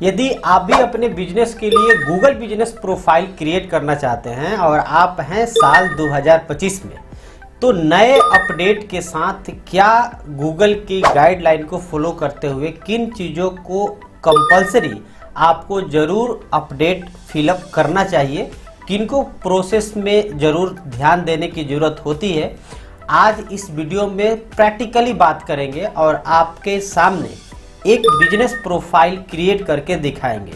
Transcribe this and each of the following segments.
यदि आप भी अपने बिजनेस के लिए गूगल बिजनेस प्रोफाइल क्रिएट करना चाहते हैं और आप हैं साल 2025 में, तो नए अपडेट के साथ क्या गूगल की गाइडलाइन को फॉलो करते हुए किन चीज़ों को कंपलसरी आपको ज़रूर अपडेट फिलअप करना चाहिए, किनको प्रोसेस में ज़रूर ध्यान देने की ज़रूरत होती है, आज इस वीडियो में प्रैक्टिकली बात करेंगे और आपके सामने एक बिजनेस प्रोफाइल क्रिएट करके दिखाएंगे।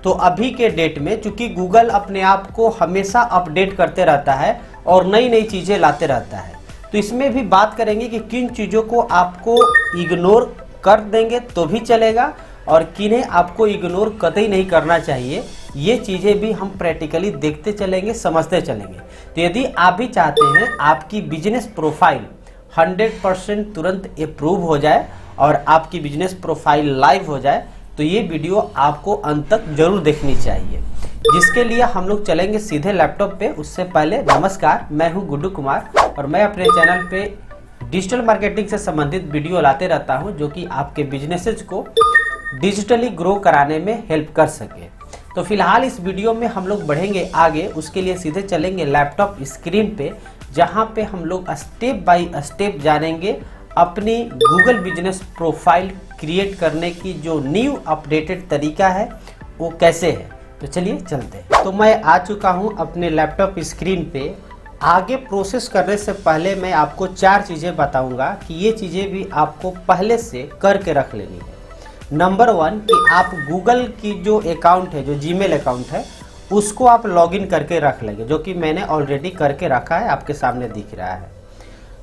तो अभी के डेट में चूंकि गूगल अपने आप को हमेशा अपडेट करते रहता है और नई नई चीज़ें लाते रहता है, तो इसमें भी बात करेंगे कि किन चीज़ों को आपको इग्नोर कर देंगे तो भी चलेगा और किन्हें आपको इग्नोर कतई नहीं करना चाहिए। ये चीज़ें भी हम प्रैक्टिकली देखते चलेंगे, समझते चलेंगे। तो यदि आप भी चाहते हैं आपकी बिजनेस प्रोफाइल 100% तुरंत अप्रूव हो जाए और आपकी बिजनेस प्रोफाइल लाइव हो जाए, तो ये वीडियो आपको अंत तक जरूर देखनी चाहिए, जिसके लिए हम लोग चलेंगे सीधे लैपटॉप पे। उससे पहले नमस्कार, मैं हूं गुड्डू कुमार और मैं अपने चैनल पे डिजिटल मार्केटिंग से संबंधित वीडियो लाते रहता हूं जो कि आपके बिजनेसेस को डिजिटली ग्रो कराने में हेल्प कर सके। तो फिलहाल इस वीडियो में हम लोग बढ़ेंगे आगे, उसके लिए सीधे चलेंगे लैपटॉप स्क्रीन पे, जहां पे हम लोग स्टेप बाय स्टेप जानेंगे अपनी गूगल बिजनेस प्रोफाइल क्रिएट करने की जो न्यू अपडेटेड तरीका है वो कैसे है। तो चलिए चलते हैं। तो मैं आ चुका हूं अपने लैपटॉप स्क्रीन पे। आगे प्रोसेस करने से पहले मैं आपको 4 चीज़ें बताऊंगा कि ये चीज़ें भी आपको पहले से करके रख लेनी है। नंबर 1 कि आप गूगल की जो अकाउंट है, जो जीमेल अकाउंट है, उसको आप लॉगिन करके रख लेंगे, जो कि मैंने ऑलरेडी करके रखा है, आपके सामने दिख रहा है।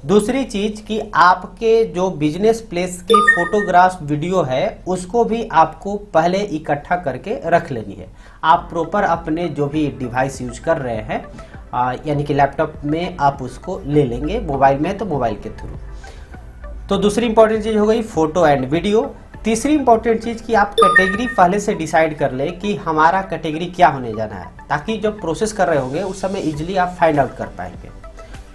दूसरी चीज़ कि आपके जो बिजनेस प्लेस की फोटोग्राफ वीडियो है उसको भी आपको पहले इकट्ठा करके रख लेनी है। आप प्रॉपर अपने जो भी डिवाइस यूज कर रहे हैं, यानी कि लैपटॉप में आप उसको ले लेंगे, मोबाइल में तो मोबाइल के थ्रू। तो दूसरी इंपॉर्टेंट चीज़ हो गई फोटो एंड वीडियो। तीसरी इंपॉर्टेंट चीज़ कि आप कैटेगरी पहले से डिसाइड कर ले कि हमारा कैटेगरी क्या होने जाना है, ताकि जब प्रोसेस कर रहे होंगे उस समय इजीली आप फाइंड आउट कर पाएंगे।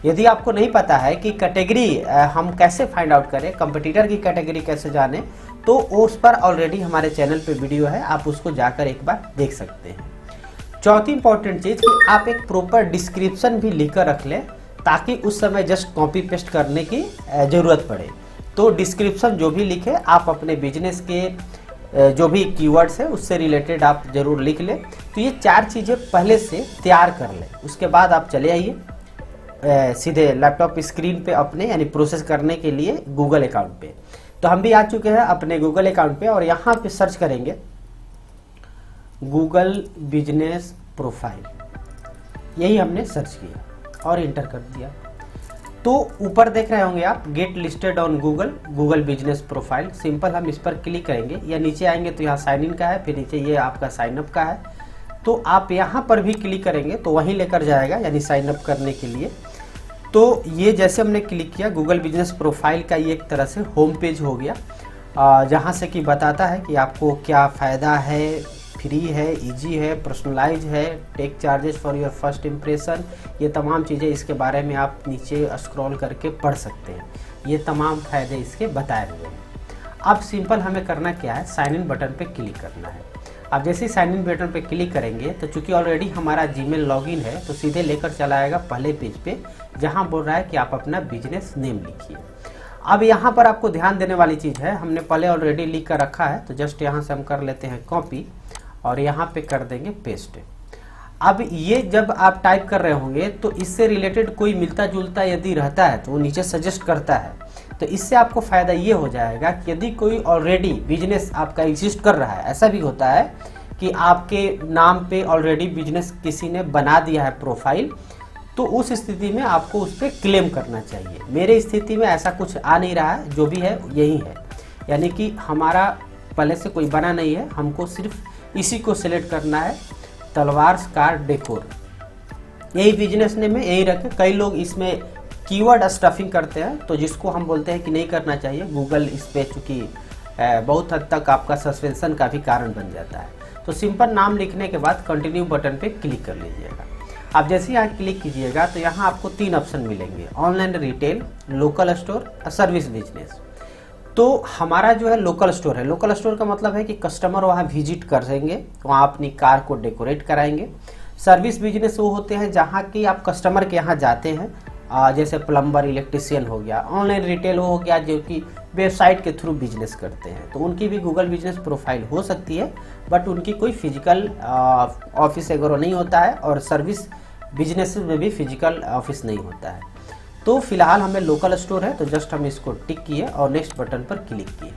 यदि आपको नहीं पता है कि कैटेगरी हम कैसे फाइंड आउट करें, कंपटीटर की कैटेगरी कैसे जाने, तो उस पर ऑलरेडी हमारे चैनल पे वीडियो है, आप उसको जाकर एक बार देख सकते हैं। चौथी इंपॉर्टेंट चीज़ कि आप एक प्रॉपर डिस्क्रिप्शन भी लिख कर रख लें, ताकि उस समय जस्ट कॉपी पेस्ट करने की ज़रूरत पड़े। तो डिस्क्रिप्शन जो भी लिखे आप अपने बिजनेस के जो भी कीवर्ड्स है उससे रिलेटेड आप ज़रूर लिख लें। तो ये 4 चीज़ें पहले से तैयार कर लें। उसके बाद आप चले आइए सीधे लैपटॉप स्क्रीन पे अपने, यानी प्रोसेस करने के लिए गूगल अकाउंट पे। तो हम भी आ चुके हैं अपने गूगल अकाउंट पे और यहाँ पे सर्च करेंगे गूगल बिजनेस प्रोफाइल। यही हमने सर्च किया और इंटर कर दिया। तो ऊपर देख रहे होंगे आप get listed on Google business profile. Simple हम इस पर क्लिक करेंगे या नीचे आएंगे तो यहाँ साइन इन का है, फिर नीचे ये आपका साइन अप का है। तो आप यहाँ पर भी क्लिक करेंगे तो वहीं लेकर जाएगा, यानी साइन अप करने के लिए। तो ये जैसे हमने क्लिक किया, गूगल बिजनेस प्रोफाइल का ये एक तरह से होम पेज हो गया, जहाँ से कि बताता है कि आपको क्या फ़ायदा है, फ्री है, इजी है, पर्सनलाइज है, take charges for your first impression. ये तमाम चीज़ें इसके बारे में आप नीचे स्क्रॉल करके पढ़ सकते हैं। ये तमाम फ़ायदे इसके बताए हुए हैं। अब सिंपल हमें करना क्या है, साइन इन बटन पे क्लिक करना है। अब जैसे ही साइन इन बटन पे क्लिक करेंगे तो चूंकि ऑलरेडी हमारा जीमेल लॉगिन है, तो सीधे लेकर चला आएगा पहले पेज पे, जहां बोल रहा है कि आप अपना बिजनेस नेम लिखिए। अब यहाँ पर आपको ध्यान देने वाली चीज़ है, हमने पहले ऑलरेडी लिख कर रखा है, तो जस्ट यहाँ से हम कर लेते हैं कॉपी और यहाँ पे कर देंगे पेस्ट। अब ये जब आप टाइप कर रहे होंगे तो इससे रिलेटेड कोई मिलता जुलता यदि रहता है तो वो नीचे सजेस्ट करता है। तो इससे आपको फ़ायदा ये हो जाएगा कि यदि कोई ऑलरेडी बिजनेस आपका एग्जिस्ट कर रहा है, ऐसा भी होता है कि आपके नाम पे ऑलरेडी बिजनेस किसी ने बना दिया है प्रोफाइल, तो उस स्थिति में आपको उस पर क्लेम करना चाहिए। मेरे स्थिति में ऐसा कुछ आ नहीं रहा है, जो भी है यही है, यानी कि हमारा पहले से कोई बना नहीं है, हमको सिर्फ इसी को सिलेक्ट करना है, तलवार कार डेकोर। यही बिजनेस नेम में यही रखें। कई लोग इसमें कीवर्ड स्टफिंग करते हैं, तो जिसको हम बोलते हैं कि नहीं करना चाहिए। गूगल इस पे चूँकि बहुत हद तक आपका सस्पेंशन का भी कारण बन जाता है। तो सिंपल नाम लिखने के बाद कंटिन्यू बटन पे क्लिक कर लीजिएगा। अब जैसे यहाँ क्लिक कीजिएगा तो यहाँ आपको 3 ऑप्शन मिलेंगे, ऑनलाइन रिटेल, लोकल स्टोर और सर्विस बिजनेस। तो हमारा जो है लोकल स्टोर है। लोकल स्टोर का मतलब है कि कस्टमर वहाँ विजिट करेंगे, वहाँ अपनी कार को डेकोरेट कराएंगे। सर्विस बिजनेस वो होते हैं जहाँ की आप कस्टमर के यहाँ जाते हैं, जैसे प्लम्बर, इलेक्ट्रिशियन हो गया। ऑनलाइन रिटेल हो गया जो कि वेबसाइट के थ्रू बिजनेस करते हैं, तो उनकी भी गूगल बिजनेस प्रोफाइल हो सकती है, बट उनकी कोई फिजिकल ऑफिस वगैरह नहीं होता है, और सर्विस बिजनेस में भी फिजिकल ऑफिस नहीं होता है। तो फिलहाल हमें लोकल स्टोर है, तो जस्ट हम इसको टिक किए और नेक्स्ट बटन पर क्लिक किए।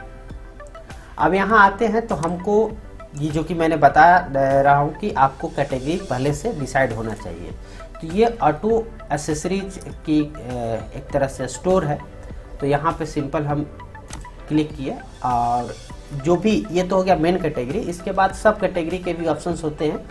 अब यहाँ आते हैं तो हमको ये जो कि मैंने बता रहा हूँ कि आपको कैटेगरी पहले से डिसाइड होना चाहिए। तो ये ऑटो एसेसरीज की एक तरह से स्टोर है, तो यहाँ पे सिंपल हम क्लिक किए, और जो भी ये तो हो गया मेन कैटेगरी। इसके बाद सब कैटेगरी के भी ऑप्शंस होते हैं,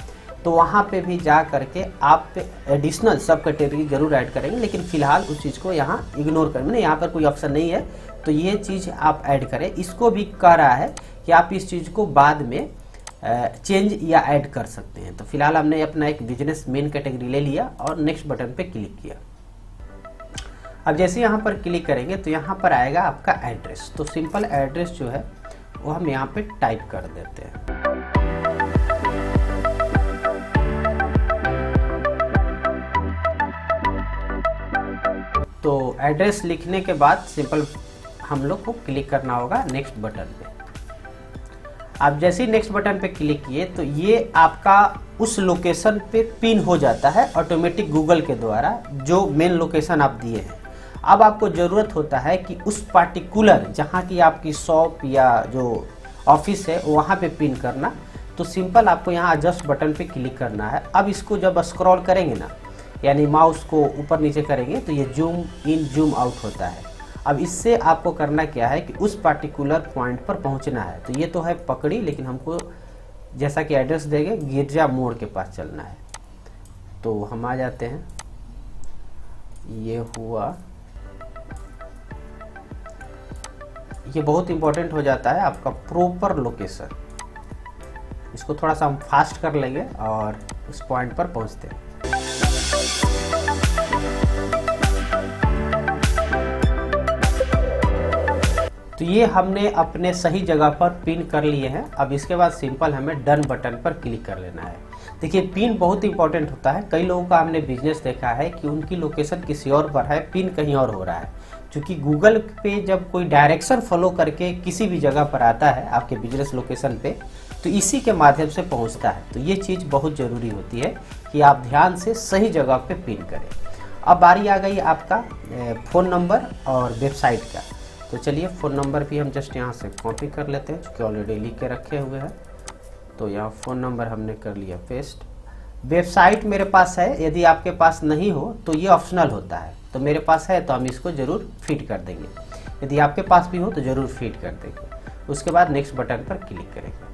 तो वहाँ पे भी जा करके आप एडिशनल सब कैटेगरी जरूर ऐड करेंगे, लेकिन फिलहाल उस चीज़ को यहाँ इग्नोर करेंगे। यहाँ पर कोई ऑप्शन नहीं है, तो ये चीज़ आप ऐड करें। इसको भी कह रहा है कि आप इस चीज़ को बाद में चेंज या ऐड कर सकते हैं। तो फिलहाल हमने अपना एक बिजनेस मेन कैटेगरी ले लिया और नेक्स्ट बटन पे क्लिक किया। अब जैसे यहाँ पर क्लिक करेंगे तो यहाँ पर आएगा आपका एड्रेस। तो सिंपल एड्रेस जो है वो हम यहाँ पे टाइप कर देते हैं। तो एड्रेस लिखने के बाद सिंपल हम लोग को क्लिक करना होगा नेक्स्ट बटन पे। आप जैसे ही नेक्स्ट बटन पे क्लिक किए तो ये आपका उस लोकेशन पे पिन हो जाता है ऑटोमेटिक गूगल के द्वारा, जो मेन लोकेशन आप दिए हैं। अब आपको ज़रूरत होता है कि उस पार्टिकुलर जहाँ की आपकी शॉप या जो ऑफिस है वहाँ पे पिन करना। तो सिंपल आपको यहाँ एडजस्ट बटन पे क्लिक करना है। अब इसको जब स्क्रॉल करेंगे ना, यानी माउस को ऊपर नीचे करेंगे, तो ये जूम इन जूम आउट होता है। अब इससे आपको करना क्या है कि उस पार्टिकुलर पॉइंट पर पहुंचना है। तो ये तो है पकड़ी, लेकिन हमको जैसा कि एड्रेस देंगे गिरजा मोड़ के पास चलना है। तो हम आ जाते हैं, ये हुआ। ये बहुत इंपॉर्टेंट हो जाता है आपका प्रॉपर लोकेशन। इसको थोड़ा सा हम फास्ट कर लेंगे और उस पॉइंट पर पहुंचते हैं। तो ये हमने अपने सही जगह पर पिन कर लिए हैं। अब इसके बाद सिंपल हमें डन बटन पर क्लिक कर लेना है। देखिए पिन बहुत इंपॉर्टेंट होता है। कई लोगों का हमने बिजनेस देखा है कि उनकी लोकेशन किसी और पर है, पिन कहीं और हो रहा है। क्योंकि गूगल पे जब कोई डायरेक्शन फॉलो करके किसी भी जगह पर आता है आपके बिजनेस लोकेशन पे, तो इसी के माध्यम से पहुंचता है। तो ये चीज़ बहुत ज़रूरी होती है कि आप ध्यान से सही जगह पे पिन करें। अब बारी आ गई आपका फ़ोन नंबर और वेबसाइट का। तो चलिए फ़ोन नंबर भी हम जस्ट यहाँ से कॉपी कर लेते हैं, क्योंकि ऑलरेडी लिख के रखे हुए हैं। तो यहाँ फ़ोन नंबर हमने कर लिया पेस्ट। वेबसाइट मेरे पास है, यदि आपके पास नहीं हो तो ये ऑप्शनल होता है। तो मेरे पास है तो हम इसको ज़रूर फिट कर देंगे। यदि आपके पास भी हो तो ज़रूर फिट कर देंगे। उसके बाद नेक्स्ट बटन पर क्लिक करेंगे।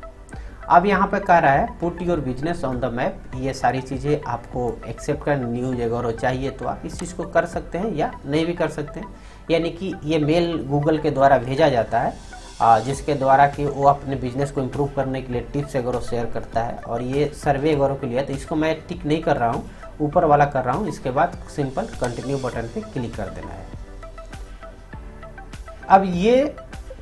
अब यहाँ पर कह रहा है put your business on the map. ये सारी चीज़ें आपको एक्सेप्ट कर, न्यूज अगर चाहिए तो आप इस चीज़ को कर सकते हैं या नहीं भी कर सकते हैं। यानी कि ये मेल गूगल के द्वारा भेजा जाता है, जिसके द्वारा कि वो अपने बिजनेस को इम्प्रूव करने के लिए टिप्स वगैरह शेयर करता है, और ये सर्वे वगैरह के लिए। तो इसको मैं टिक नहीं कर रहा हूँ, ऊपर वाला कर रहा हूँ। इसके बाद सिंपल कंटिन्यू बटन पे क्लिक कर देना है। अब ये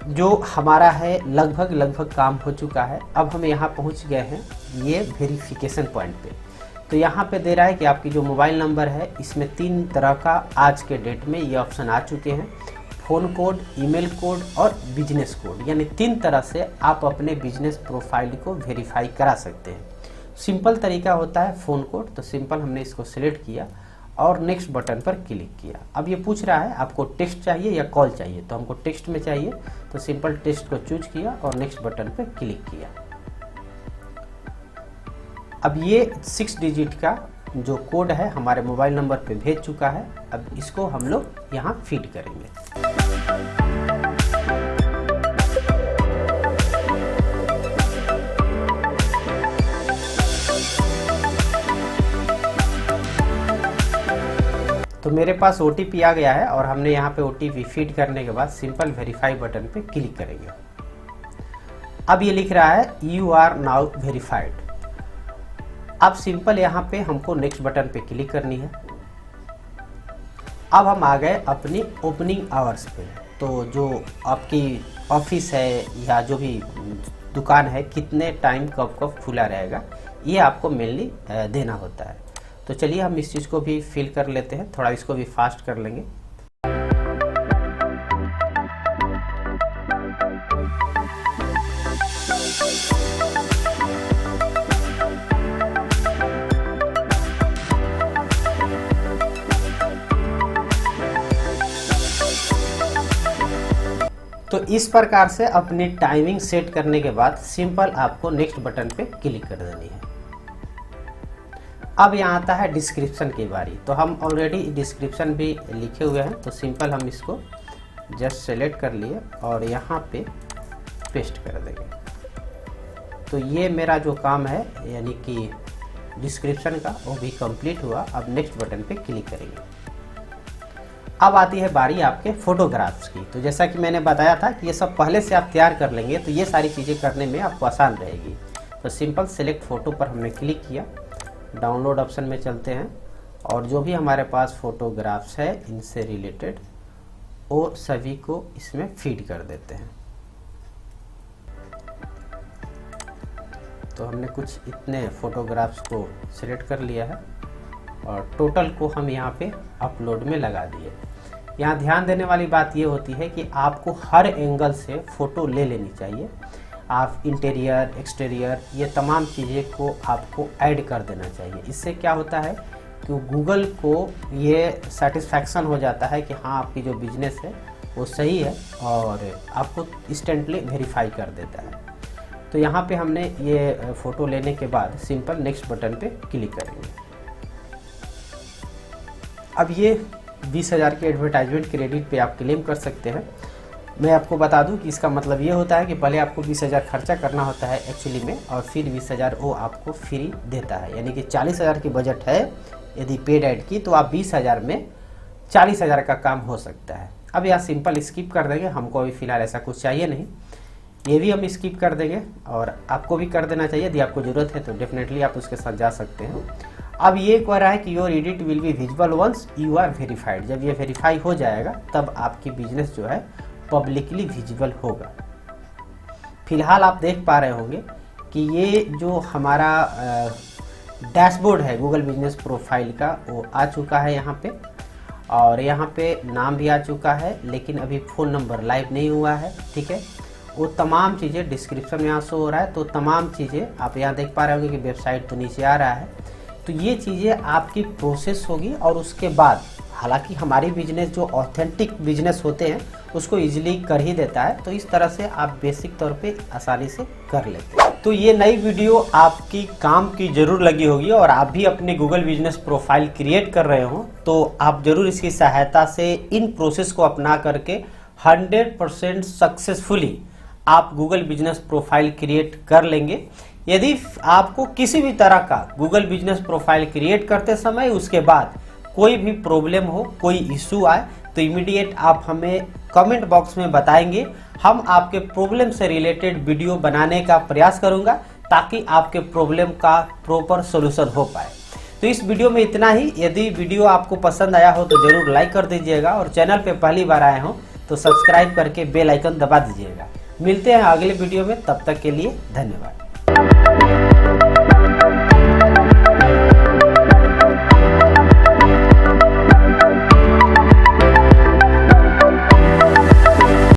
जो हमारा है लगभग काम हो चुका है। अब हम यहाँ पहुँच गए हैं ये वेरिफिकेशन पॉइंट पे। तो यहाँ पे दे रहा है कि आपकी जो मोबाइल नंबर है इसमें 3 तरह का आज के डेट में ये ऑप्शन आ चुके हैं। फ़ोन कोड, ईमेल कोड और बिजनेस कोड, यानी 3 तरह से आप अपने बिजनेस प्रोफाइल को वेरीफाई करा सकते हैं। सिंपल तरीका होता है फ़ोन कोड। तो सिंपल हमने इसको सिलेक्ट किया और नेक्स्ट बटन पर क्लिक किया। अब ये पूछ रहा है आपको टेक्स्ट चाहिए या कॉल चाहिए, तो हमको टेक्स्ट में चाहिए। तो सिंपल टेक्स्ट को चूज किया और नेक्स्ट बटन पर क्लिक किया। अब ये 6 डिजिट का जो कोड है हमारे मोबाइल नंबर पे भेज चुका है। अब इसको हम लोग यहाँ फीड करेंगे। तो मेरे पास OTP आ गया है और हमने यहाँ पे OTP फीड करने के बाद सिंपल वेरीफाई बटन पे क्लिक करेंगे। अब ये लिख रहा है यू आर नाउ वेरीफाइड। अब सिंपल यहाँ पे हमको नेक्स्ट बटन पे क्लिक करनी है। अब हम आ गए अपनी ओपनिंग आवर्स पे। तो जो आपकी ऑफिस है या जो भी दुकान है कितने टाइम कब कब खुला रहेगा, ये आपको मेनली देना होता है। तो चलिए हम इस चीज़ को भी फिल कर लेते हैं, थोड़ा इसको भी फास्ट कर लेंगे। तो इस प्रकार से अपनी टाइमिंग सेट करने के बाद सिंपल आपको नेक्स्ट बटन पे क्लिक कर देनी है। अब यहाँ आता है डिस्क्रिप्शन की बारी। तो हम ऑलरेडी डिस्क्रिप्शन भी लिखे हुए हैं, तो सिंपल हम इसको जस्ट सेलेक्ट कर लिए और यहाँ पे पेस्ट कर देंगे। तो ये मेरा जो काम है यानी कि डिस्क्रिप्शन का वो भी कंप्लीट हुआ। अब नेक्स्ट बटन पे क्लिक करेंगे। अब आती है बारी आपके फोटोग्राफ्स की। तो जैसा कि मैंने बताया था कि ये सब पहले से आप तैयार कर लेंगे तो ये सारी चीज़ें करने में आपको आसान रहेगी। तो सिंपल सेलेक्ट फ़ोटो पर हमने क्लिक किया, डाउनलोड ऑप्शन में चलते हैं और जो भी हमारे पास फोटोग्राफ्स है इनसे रिलेटेड वो सभी को इसमें फीड कर देते हैं। तो हमने कुछ इतने फोटोग्राफ्स को सिलेक्ट कर लिया है और टोटल को हम यहाँ पे अपलोड में लगा दिए। यहाँ ध्यान देने वाली बात ये होती है कि आपको हर एंगल से फ़ोटो ले लेनी चाहिए। आप इंटीरियर, एक्सटीरियर ये तमाम चीज़ें को आपको ऐड कर देना चाहिए। इससे क्या होता है कि गूगल को ये सेटिस्फैक्शन हो जाता है कि हाँ आपकी जो बिजनेस है वो सही है और आपको इंस्टेंटली वेरीफाई कर देता है। तो यहाँ पे हमने ये फ़ोटो लेने के बाद सिंपल नेक्स्ट बटन पे क्लिक करेंगे। अब ये 20,000 के एडवर्टाइजमेंट क्रेडिट पे आप क्लेम कर सकते हैं। मैं आपको बता दूं कि इसका मतलब ये होता है कि पहले आपको 20,000 खर्चा करना होता है एक्चुअली में और फिर 20,000 वो आपको फ्री देता है। यानी कि 40,000 की बजट है यदि पेड ऐड की, तो आप 20,000 में 40,000 का काम हो सकता है। अब यहाँ सिंपल स्किप कर देंगे, हमको अभी फ़िलहाल ऐसा कुछ चाहिए नहीं, ये भी हम स्किप कर देंगे और आपको भी कर देना चाहिए। यदि आपको ज़रूरत है तो डेफिनेटली आप उसके साथ जा सकते हैं। अब ये कह रहा है कि your edit will be visible once you are verified. जब ये वेरीफाई हो जाएगा तब आपकी बिजनेस जो है पब्लिकली विजिबल होगा। फिलहाल आप देख पा रहे होंगे कि ये जो हमारा डैशबोर्ड है गूगल बिजनेस प्रोफाइल का वो आ चुका है यहाँ पे और यहाँ पे नाम भी आ चुका है, लेकिन अभी फ़ोन नंबर लाइव नहीं हुआ है। ठीक है, वो तमाम चीज़ें डिस्क्रिप्शन में यहाँ शो हो रहा है। तो तमाम चीज़ें आप यहाँ देख पा रहे होंगे कि वेबसाइट तो नीचे आ रहा है। तो ये चीज़ें आपकी प्रोसेस होगी और उसके बाद हालांकि हमारी बिजनेस जो ऑथेंटिक बिजनेस होते हैं उसको इजीली कर ही देता है। तो इस तरह से आप बेसिक तौर पे आसानी से कर लेते हैं। तो ये नई वीडियो आपकी काम की ज़रूर लगी होगी और आप भी अपने गूगल बिजनेस प्रोफाइल क्रिएट कर रहे हो तो आप ज़रूर इसकी सहायता से इन प्रोसेस को अपना करके 100% सक्सेसफुली आप गूगल बिजनेस प्रोफाइल क्रिएट कर लेंगे। यदि आपको किसी भी तरह का गूगल बिजनेस प्रोफाइल क्रिएट करते समय उसके बाद कोई भी प्रॉब्लम हो, कोई इशू आए तो इमीडिएट आप हमें कमेंट बॉक्स में बताएंगे। हम आपके प्रॉब्लम से रिलेटेड वीडियो बनाने का प्रयास करूंगा ताकि आपके प्रॉब्लम का प्रॉपर सॉल्यूशन हो पाए। तो इस वीडियो में इतना ही। यदि वीडियो आपको पसंद आया हो तो ज़रूर लाइक कर दीजिएगा और चैनल पे पहली बार आए हो तो सब्सक्राइब करके बेल आइकन दबा दीजिएगा। मिलते हैं अगले वीडियो में, तब तक के लिए धन्यवाद।